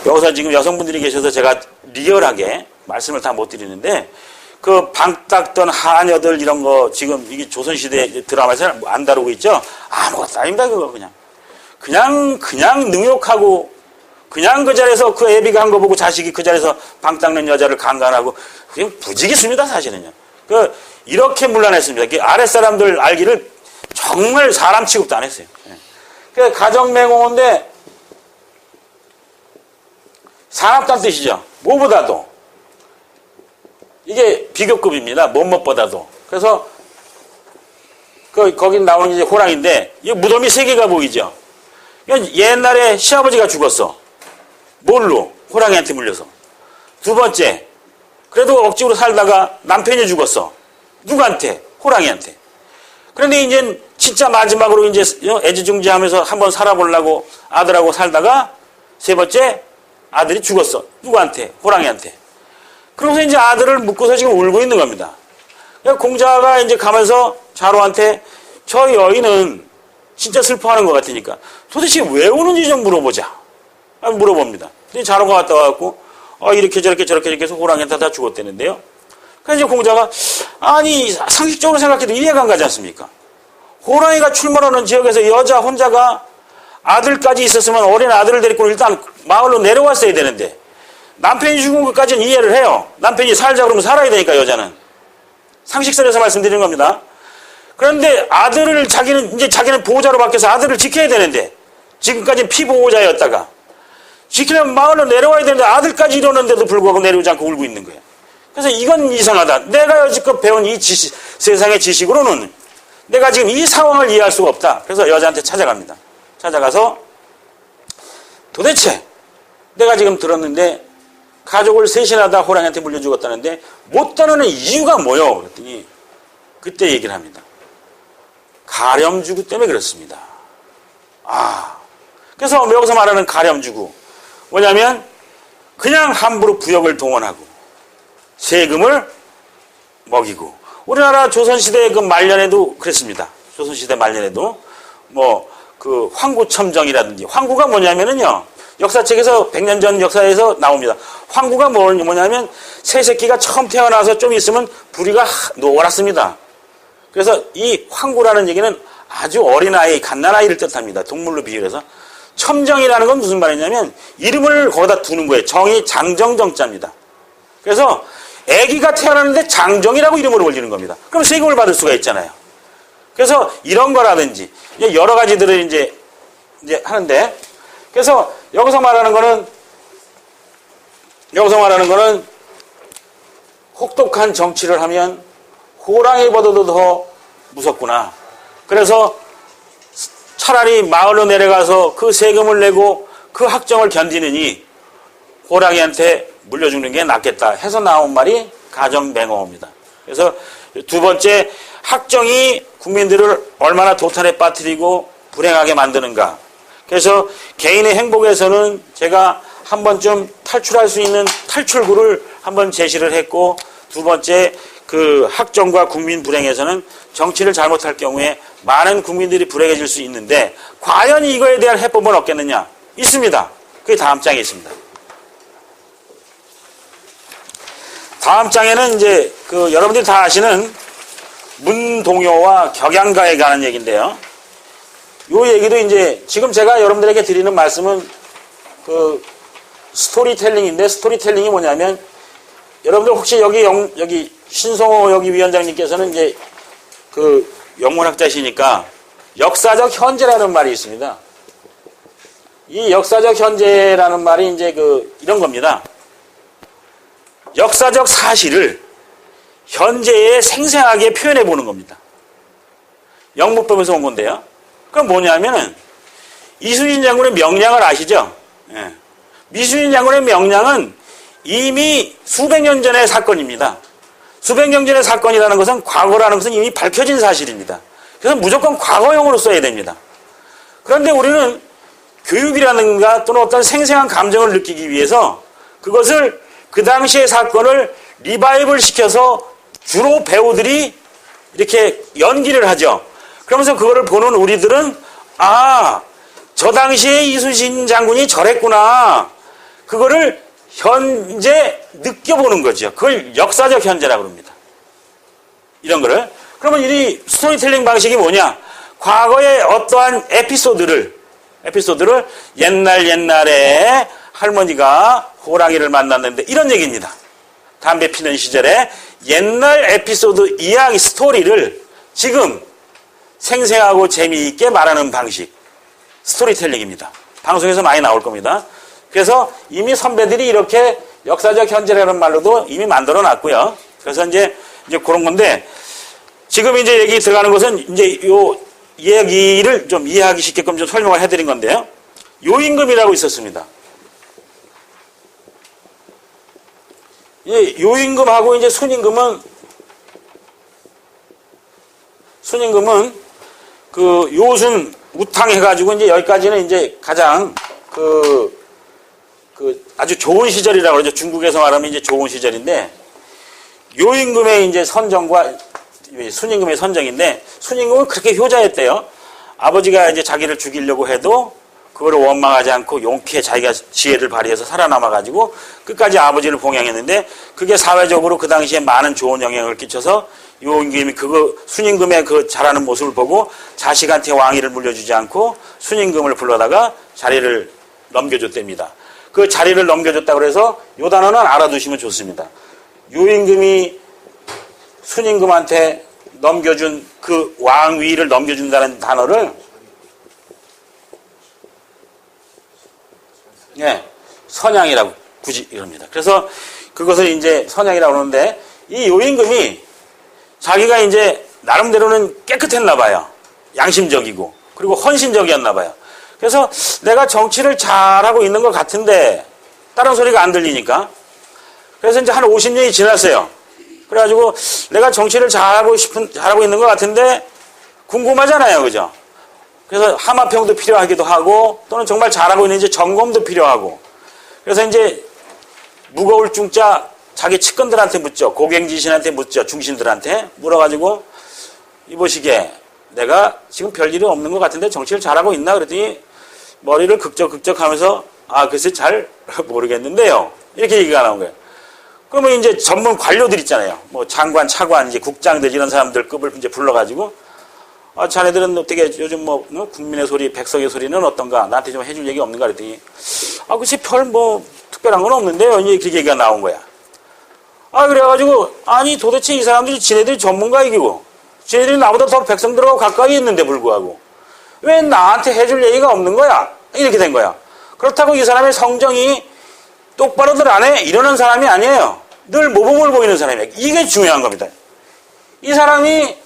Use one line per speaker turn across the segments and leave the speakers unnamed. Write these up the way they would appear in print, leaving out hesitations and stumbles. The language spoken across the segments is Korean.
여기서 지금 여성분들이 계셔서 제가 리얼하게 말씀을 다 못 드리는데, 그 방 닦던 하녀들 이런 거 지금 이게 조선시대 드라마에서 안 다루고 있죠? 아무것도 아닙니다, 그거 그냥 능욕하고, 그냥 그 자리에서 그 애비가 한 거 보고 자식이 그 자리에서 방 닦는 여자를 강간하고, 그냥 부지기수입니다, 사실은요. 이렇게 문란했습니다. 그 아랫사람들 알기를 정말 사람 취급도 안 했어요. 그 가정맹호인데, 산업단 뜻이죠. 뭐보다도. 이게 비교급입니다. 뭐뭐보다도. 그래서, 거기 나오는 이제 호랑인데, 이 무덤이 3개가 보이죠. 옛날에 시아버지가 죽었어. 뭘로? 호랑이한테 물려서. 2번째, 그래도 억지로 살다가 남편이 죽었어. 누구한테? 호랑이한테. 그런데 이제 진짜 마지막으로 이제 애지중지하면서 한번 살아보려고 아들하고 살다가 3번째, 아들이 죽었어. 누구한테? 호랑이한테. 그러면서 이제 아들을 묻고서 지금 울고 있는 겁니다. 공자가 이제 가면서 자로한테 저 여인은 진짜 슬퍼하는 것 같으니까 도대체 왜 우는지 좀 물어보자. 물어봅니다. 근데 자로가 갔다 와갖고 이렇게 저렇게 해서 호랑이한테 다 죽었다는데요. 그래서 이제 공자가 아니 상식적으로 생각해도 이해가 안 가지 않습니까? 호랑이가 출몰하는 지역에서 여자 혼자가 아들까지 있었으면 어린 아들을 데리고 일단 마을로 내려왔어야 되는데 남편이 죽은 것까지는 이해를 해요. 남편이 살자 그러면 살아야 되니까 여자는. 상식선에서 말씀드리는 겁니다. 그런데 아들을 자기는 보호자로 바뀌어서 아들을 지켜야 되는데 지금까지는 피보호자였다가 지키려면 마을로 내려와야 되는데 아들까지 이러는데도 불구하고 내려오지 않고 울고 있는 거예요. 그래서 이건 이상하다. 내가 여지껏 배운 이 세상의 지식으로는 내가 지금 이 상황을 이해할 수가 없다. 그래서 여자한테 찾아갑니다. 찾아가서 도대체 내가 지금 들었는데 가족을 셋이나 다 호랑이한테 물려 죽었다는데 못 따르는 이유가 뭐요? 그랬더니 그때 얘기를 합니다. 가렴주구 때문에 그렇습니다. 그래서 여기서 말하는 가렴주구 뭐냐면 그냥 함부로 부역을 동원하고 세금을 먹이고 우리나라 조선시대 그 말년에도 그랬습니다. 조선시대 말년에도 그 황구첨정이라든지 황구가 뭐냐면은요 역사책에서 100년 전 역사에서 나옵니다. 황구가 뭐냐면 새 새끼가 처음 태어나서 좀 있으면 부리가 노랗습니다. 그래서 이 황구라는 얘기는 아주 어린아이, 갓난아이를 뜻합니다. 동물로 비유해서. 첨정이라는 건 무슨 말이냐면 이름을 거기다 두는 거예요. 정이 장정정자입니다. 그래서 아기가 태어나는데 장정이라고 이름을 올리는 겁니다. 그럼 세금을 받을 수가 있잖아요. 그래서 이런 거라든지 여러 가지들을 이제 하는데 그래서 여기서 말하는 거는 혹독한 정치를 하면 호랑이보다도 더 무섭구나. 그래서 차라리 마을로 내려가서 그 세금을 내고 그 학정을 견디느니 호랑이한테 물려 죽는 게 낫겠다 해서 나온 말이 가정맹호입니다. 그래서 2번째, 학정이 국민들을 얼마나 도탄에 빠뜨리고 불행하게 만드는가. 그래서 개인의 행복에서는 제가 한 번쯤 탈출할 수 있는 탈출구를 한번 제시를 했고 2번째, 그 학정과 국민 불행에서는 정치를 잘못할 경우에 많은 국민들이 불행해질 수 있는데 과연 이거에 대한 해법은 없겠느냐? 있습니다. 그게 다음 장에 있습니다. 다음 장에는 이제 그 여러분들이 다 아시는 문동요와 격양가에 관한 얘기인데요. 요 얘기도 이제 지금 제가 여러분들에게 드리는 말씀은 그 스토리텔링인데 스토리텔링이 뭐냐면 여러분들 혹시 여기 신성호 여기 위원장님께서는 이제 그 영문학자시니까 역사적 현재라는 말이 있습니다. 이 역사적 현재라는 말이 이제 이런 겁니다. 역사적 사실을 현재에 생생하게 표현해 보는 겁니다. 영문법에서 온 건데요. 그럼 뭐냐면은 이순신 장군의 명량을 아시죠? 예. 이순신 장군의 명량은 이미 수백 년 전의 사건입니다. 수백 년 전의 사건이라는 것은 과거라는 것은 이미 밝혀진 사실입니다. 그래서 무조건 과거형으로 써야 됩니다. 그런데 우리는 교육이라든가 또는 어떤 생생한 감정을 느끼기 위해서 그것을 그 당시의 사건을 리바이벌 시켜서 주로 배우들이 이렇게 연기를 하죠. 그러면서 그거를 보는 우리들은 저 당시에 이순신 장군이 저랬구나. 그거를 현재 느껴보는 거죠. 그걸 역사적 현재라고 합니다. 이런 거를. 그러면 이 스토리텔링 방식이 뭐냐? 과거의 어떠한 에피소드를 옛날에 할머니가 호랑이를 만났는데 이런 얘기입니다. 담배 피는 시절에 옛날 에피소드 이야기 스토리를 지금 생생하고 재미있게 말하는 방식. 스토리텔링입니다. 방송에서 많이 나올 겁니다. 그래서 이미 선배들이 이렇게 역사적 현재라는 말로도 이미 만들어 놨고요. 그래서 이제 그런 건데 지금 이제 얘기 들어가는 것은 이제 요 얘기를 좀 이해하기 쉽게끔 좀 설명을 해드린 건데요. 요임금이라고 있었습니다. 이 요임금하고 이제 순임금은 그 요순 우탕 해가지고 이제 여기까지는 이제 가장 그 아주 좋은 시절이라고 그러죠. 중국에서 말하면 이제 좋은 시절인데 요임금의 이제 선정과 순임금의 선정인데 순임금은 그렇게 효자였대요. 아버지가 이제 자기를 죽이려고 해도 그걸 원망하지 않고 용케 자기가 지혜를 발휘해서 살아남아가지고 끝까지 아버지를 봉양했는데 그게 사회적으로 그 당시에 많은 좋은 영향을 끼쳐서 요임금이 순임금의 그 잘하는 모습을 보고 자식한테 왕위를 물려주지 않고 순임금을 불러다가 자리를 넘겨줬답니다. 그 자리를 넘겨줬다고 해서 요 단어는 알아두시면 좋습니다. 요임금이 순임금한테 넘겨준 그 왕위를 넘겨준다는 단어를 선양이라고 굳이 이럽니다. 그래서 그것을 이제 선양이라고 하는데 이 요임금이 자기가 이제 나름대로는 깨끗했나 봐요. 양심적이고 그리고 헌신적이었나 봐요. 그래서 내가 정치를 잘하고 있는 것 같은데 다른 소리가 안 들리니까 그래서 이제 한 50년이 지났어요. 그래가지고 내가 정치를 잘하고 있는 것 같은데 궁금하잖아요. 그죠? 그래서 하마평도 필요하기도 하고 또는 정말 잘하고 있는지 점검도 필요하고 그래서 이제 무거울 중자 자기 측근들한테 묻죠. 고갱지신한테 묻죠. 중신들한테 물어가지고 이보시게 내가 지금 별일이 없는 것 같은데 정치를 잘하고 있나? 그랬더니 머리를 극적극적 하면서 글쎄 잘 모르겠는데요. 이렇게 얘기가 나온 거예요. 그러면 이제 전문 관료들 있잖아요. 뭐 장관, 차관, 이제 국장들 이런 사람들 급을 이제 불러가지고 자네들은 어떻게 요즘 뭐 국민의 소리, 백성의 소리는 어떤가? 나한테 좀 해줄 얘기 없는가? 그랬더니 글쎄 별 뭐 특별한 건 없는데요. 이제 그렇게 얘기가 나온 거야. 그래가지고 도대체 이 사람들이 지네들이 전문가이기고 지네들이 나보다 더 백성들하고 가까이 있는데 불구하고 왜 나한테 해줄 얘기가 없는 거야? 이렇게 된 거야. 그렇다고 이 사람의 성정이 똑바로들 안 해? 이러는 사람이 아니에요. 늘 모범을 보이는 사람이에요. 이게 중요한 겁니다. 이 사람이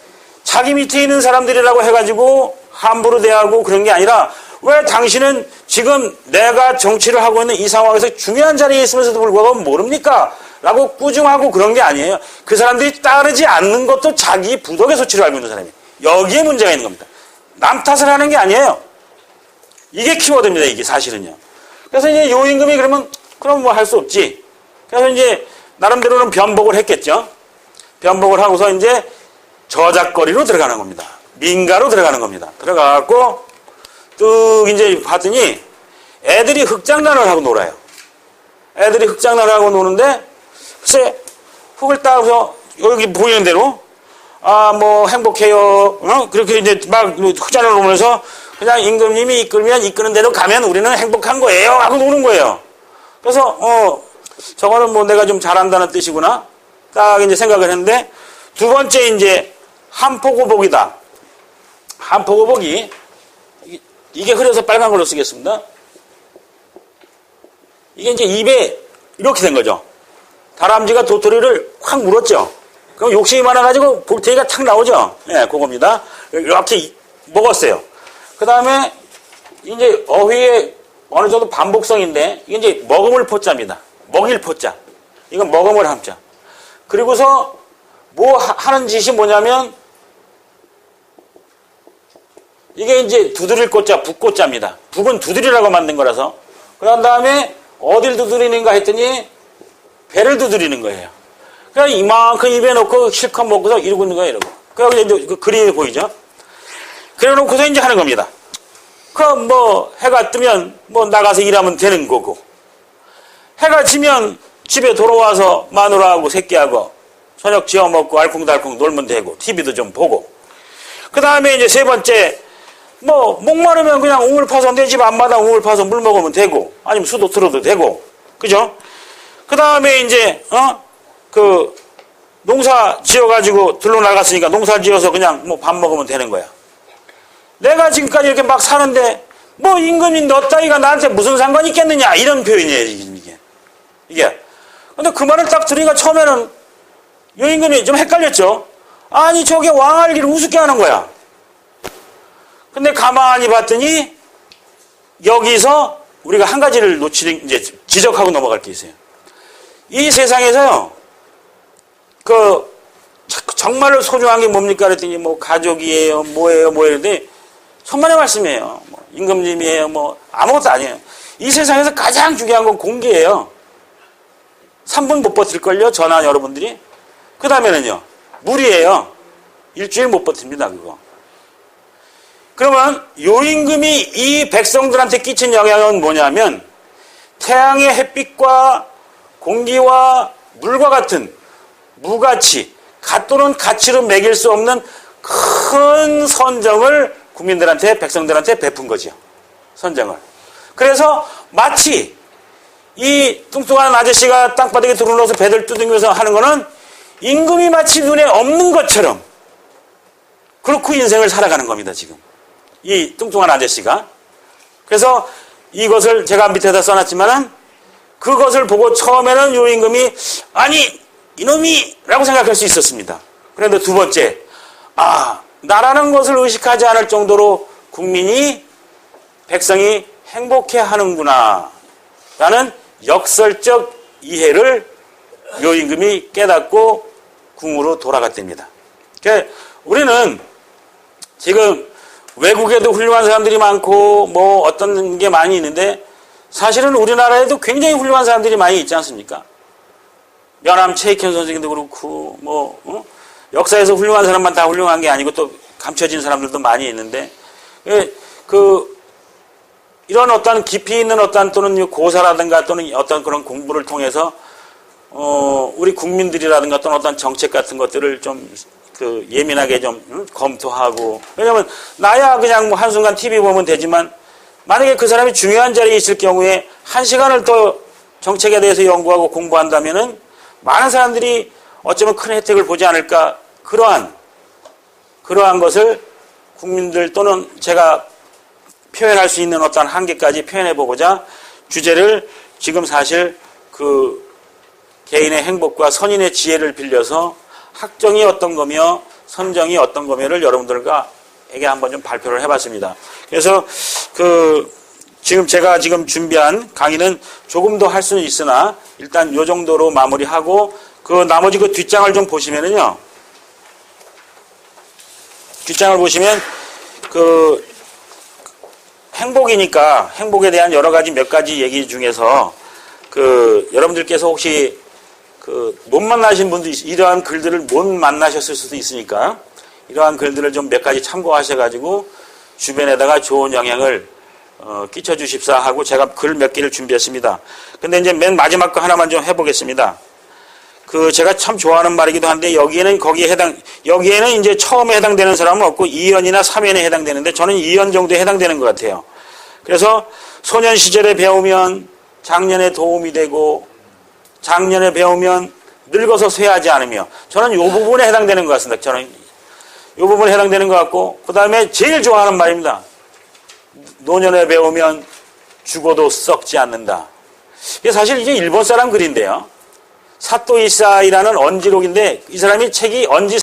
자기 밑에 있는 사람들이라고 해가지고 함부로 대하고 그런 게 아니라 왜 당신은 지금 내가 정치를 하고 있는 이 상황에서 중요한 자리에 있으면서도 불구하고 모릅니까? 라고 꾸중하고 그런 게 아니에요. 그 사람들이 따르지 않는 것도 자기 부덕의 소치로 알고 있는 사람이에요. 여기에 문제가 있는 겁니다. 남 탓을 하는 게 아니에요. 이게 키워드입니다. 이게 사실은요. 그래서 이제 요임금이 그럼 뭐 할 수 없지. 그래서 이제 나름대로는 변복을 했겠죠. 변복을 하고서 이제 저작거리로 들어가는 겁니다. 민가로 들어가는 겁니다. 들어가갖고 뚝 이제 봤더니 애들이 흙장난을 하고 놀아요. 애들이 흙장난을 하고 노는데 글쎄 흙을 따서 여기 보이는 대로 뭐 행복해요. 그렇게 이제 막 흙장난을 놓으면서 그냥 임금님이 이끌면 이끄는 대로 가면 우리는 행복한 거예요 하고 노는 거예요. 그래서 저거는 뭐 내가 좀 잘한다는 뜻이구나 딱 이제 생각을 했는데 두 번째 이제 한포고복이다. 한포고복이 이게 흐려서 빨간 걸로 쓰겠습니다. 이게 이제 입에 이렇게 된 거죠. 다람쥐가 도토리를 확 물었죠. 그럼 욕심이 많아가지고 볼테이가 탁 나오죠. 그겁니다. 이렇게 먹었어요. 그 다음에 이제 어휘의 어느 정도 반복성인데 이게 이제 먹음을 포자입니다. 먹일 포자. 이건 먹음을 함자. 그리고서 뭐 하는 짓이 뭐냐면 이게 이제 두드릴 꽃자, 북꽃자입니다. 북은 두드리라고 만든 거라서. 그런 다음에 어딜 두드리는가 했더니 배를 두드리는 거예요. 그냥 이만큼 입에 넣고 실컷 먹고서 이러고 있는 거예요, 이러고. 그래서 이제 그 그림이 보이죠? 그래 놓고서 이제 하는 겁니다. 그럼 뭐 해가 뜨면 뭐 나가서 일하면 되는 거고. 해가 지면 집에 돌아와서 마누라하고 새끼하고 저녁 지어 먹고 알콩달콩 놀면 되고 TV도 좀 보고 그 다음에 이제 세 번째 뭐 목마르면 그냥 우물 파서 내 집 앞마당 우물 파서 물 먹으면 되고 아니면 수도 틀어도 되고 그죠? 그 다음에 이제 그 농사 지어가지고 들러 나갔으니까 농사 지어서 그냥 뭐 밥 먹으면 되는 거야. 내가 지금까지 이렇게 막 사는데 뭐 임금이 너 따위가 나한테 무슨 상관이 있겠느냐 이런 표현이에요 이게. 근데 그 말을 딱 들으니까 처음에는 요 임금이 좀 헷갈렸죠. 아니 저게 왕할기를 우습게 하는 거야. 근데 가만히 봤더니 여기서 우리가 한 가지를 이제 지적하고 넘어갈 게 있어요. 이 세상에서요, 정말로 소중한 게 뭡니까? 그랬더니 뭐 가족이에요, 뭐예요, 이런데 천만의 말씀이에요. 뭐 임금님이에요, 뭐 아무것도 아니에요. 이 세상에서 가장 중요한 건 공기예요. 3분 못 버틸걸요, 전화 여러분들이. 그 다음에는요, 물이에요. 일주일 못 버팁니다, 그거. 그러면 요 임금이 이 백성들한테 끼친 영향은 뭐냐면 태양의 햇빛과 공기와 물과 같은 무가치, 가 또는 가치로 매길 수 없는 큰 선정을 국민들한테, 백성들한테 베푼 거죠. 선정을. 그래서 마치 이 뚱뚱한 아저씨가 땅바닥에 들어놓아서 배들 두들기면서 하는 거는 임금이 마치 눈에 없는 것처럼 그렇고 인생을 살아가는 겁니다, 지금. 이 뚱뚱한 아저씨가. 그래서 이것을 제가 밑에다 써놨지만은 그것을 보고 처음에는 요 임금이 아니 이놈이 라고 생각할 수 있었습니다. 그런데 두 번째, 나라는 것을 의식하지 않을 정도로 국민이 백성이 행복해 하는구나 라는 역설적 이해를 요 임금이 깨닫고 궁으로 돌아갔답니다. 그러니까 우리는 지금 외국에도 훌륭한 사람들이 많고 뭐 어떤 게 많이 있는데 사실은 우리나라에도 굉장히 훌륭한 사람들이 많이 있지 않습니까? 면함 최익현 선생님도 그렇고 역사에서 훌륭한 사람만 다 훌륭한 게 아니고 또 감춰진 사람들도 많이 있는데 이런 어떤 깊이 있는 어떤 또는 고사라든가 또는 어떤 그런 공부를 통해서 우리 국민들이라든가 또는 어떤 정책 같은 것들을 좀 예민하게 좀 검토하고 왜냐면 나야 그냥 뭐 한순간 TV 보면 되지만 만약에 그 사람이 중요한 자리에 있을 경우에 1시간을 더 정책에 대해서 연구하고 공부한다면은 많은 사람들이 어쩌면 큰 혜택을 보지 않을까 그러한 것을 국민들 또는 제가 표현할 수 있는 어떤 한계까지 표현해 보고자 주제를 지금 사실 개인의 행복과 선인의 지혜를 빌려서 학정이 어떤 거며 선정이 어떤 거며를 여러분들과에게 한번 좀 발표를 해봤습니다. 그래서 제가 지금 준비한 강의는 조금 더 할 수는 있으나 일단 요 정도로 마무리하고 나머지 뒷장을 좀 보시면은요. 뒷장을 보시면 행복이니까 행복에 대한 여러 가지 몇 가지 얘기 중에서 여러분들께서 혹시 못 만나신 분도 이러한 글들을 못 만나셨을 수도 있으니까 이러한 글들을 좀 몇 가지 참고하셔가지고 주변에다가 좋은 영향을 끼쳐 주십사 하고 제가 글 몇 개를 준비했습니다. 근데 이제 맨 마지막 거 하나만 좀 해보겠습니다. 제가 참 좋아하는 말이기도 한데 여기에는 이제 처음에 해당되는 사람은 없고 2연이나 3연에 해당되는데 저는 2연 정도에 해당되는 것 같아요. 그래서 소년 시절에 배우면 장년에 도움이 되고 장년에 배우면 늙어서 쇠하지 않으며 저는 이 부분에 해당되는 것 같습니다. 저는 이 부분에 해당되는 것 같고 그 다음에 제일 좋아하는 말입니다. 노년에 배우면 죽어도 썩지 않는다. 이게 사실 이제 일본 사람 글인데요. 사토 이사이라는 언지록인데 이 사람이 책이 언지